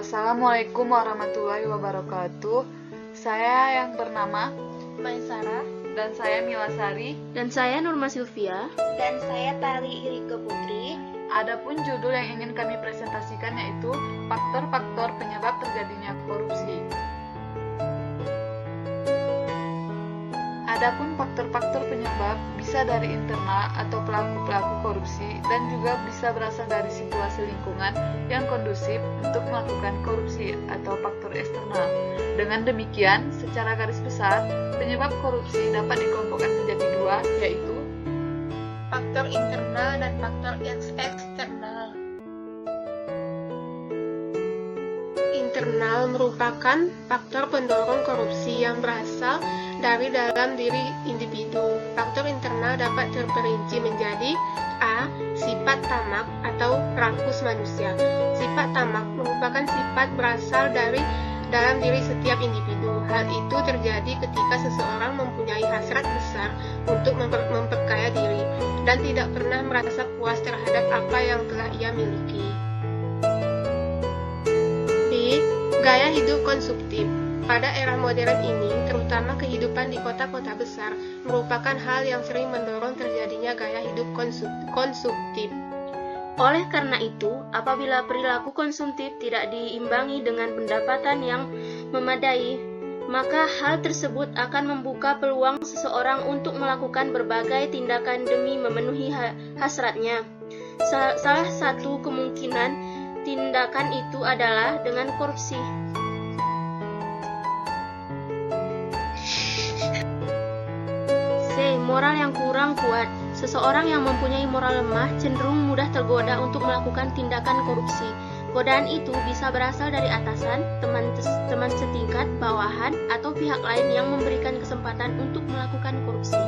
Assalamualaikum warahmatullahi wabarakatuh. Saya yang bernama Maisara, dan saya Milasari. Dan saya Nurma Sylvia. dan saya Tali Irike Putri. Adapun judul yang ingin kami presentasikan yaitu faktor-faktor penyebab terjadinya korupsi. Adapun faktor-faktor penyebab bisa dari internal atau pelaku-pelaku korupsi dan juga bisa berasal dari situasi lingkungan yang kondusif untuk melakukan korupsi atau faktor eksternal. Dengan demikian, secara garis besar, penyebab korupsi dapat dikelompokkan menjadi dua, yaitu Faktor internal dan faktor eksternal. Internal merupakan faktor pendorong korupsi yang berasal dari dalam diri individu. Faktor internal dapat terperinci menjadi A. Sifat tamak atau rakus manusia. Sifat tamak merupakan sifat berasal dari dalam diri setiap individu. Hal itu terjadi ketika seseorang mempunyai hasrat besar untuk memperkaya diri dan tidak pernah merasa puas terhadap apa yang telah ia miliki. B. Gaya hidup konsumtif. Pada era modern ini, terutama kehidupan di kota-kota besar, merupakan hal yang sering mendorong terjadinya gaya hidup konsumtif. Oleh karena itu, apabila perilaku konsumtif tidak diimbangi dengan pendapatan yang memadai, maka hal tersebut akan membuka peluang seseorang untuk melakukan berbagai tindakan demi memenuhi hasratnya. Salah satu kemungkinan tindakan itu adalah dengan korupsi. C. Moral yang kurang kuat. Seseorang yang mempunyai moral lemah cenderung mudah tergoda untuk melakukan tindakan korupsi. Godaan itu bisa berasal dari atasan, teman setingkat, bawahan, atau pihak lain yang memberikan kesempatan untuk melakukan korupsi.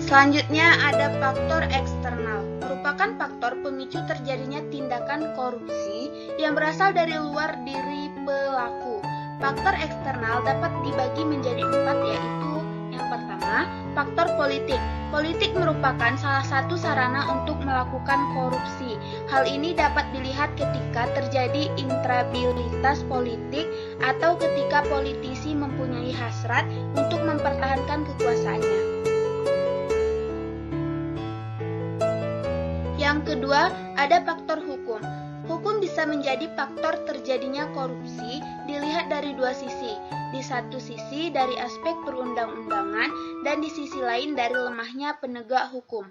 Selanjutnya ada faktor eksternal, merupakan faktor pemicu terjadinya tindakan korupsi yang berasal dari luar diri pelaku. Faktor eksternal dapat dibagi menjadi 4, yaitu yang pertama, faktor politik. Politik merupakan salah satu sarana untuk melakukan korupsi. Hal ini dapat dilihat ketika terjadi instabilitas politik atau ketika politisi mempunyai hasrat untuk mempertahankan kekuasaannya. Yang kedua, ada faktor hukum. Hukum bisa menjadi faktor terjadinya korupsi dilihat dari dua sisi. Di satu sisi dari aspek perundang-undangan dan di sisi lain dari lemahnya penegak hukum.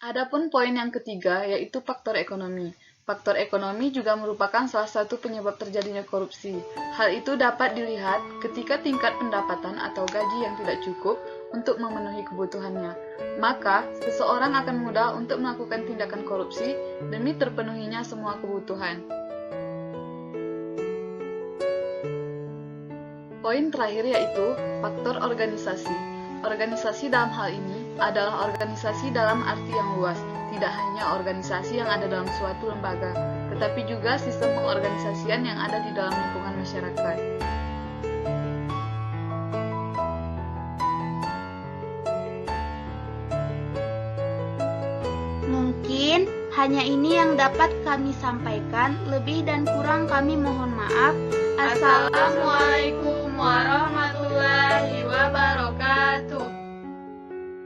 Adapun poin yang ketiga yaitu faktor ekonomi. Faktor ekonomi juga merupakan salah satu penyebab terjadinya korupsi. Hal itu dapat dilihat ketika tingkat pendapatan atau gaji yang tidak cukup untuk memenuhi kebutuhannya. Maka, seseorang akan mudah untuk melakukan tindakan korupsi demi terpenuhinya semua kebutuhan. Poin terakhir yaitu faktor organisasi. Organisasi dalam hal ini adalah organisasi dalam arti yang luas, tidak hanya organisasi yang ada dalam suatu lembaga, tetapi juga sistem pengorganisasian yang ada di dalam lingkungan masyarakat. Mungkin hanya ini yang dapat kami sampaikan, lebih dan kurang kami mohon maaf. Assalamualaikum warahmatullahi wabarakatuh.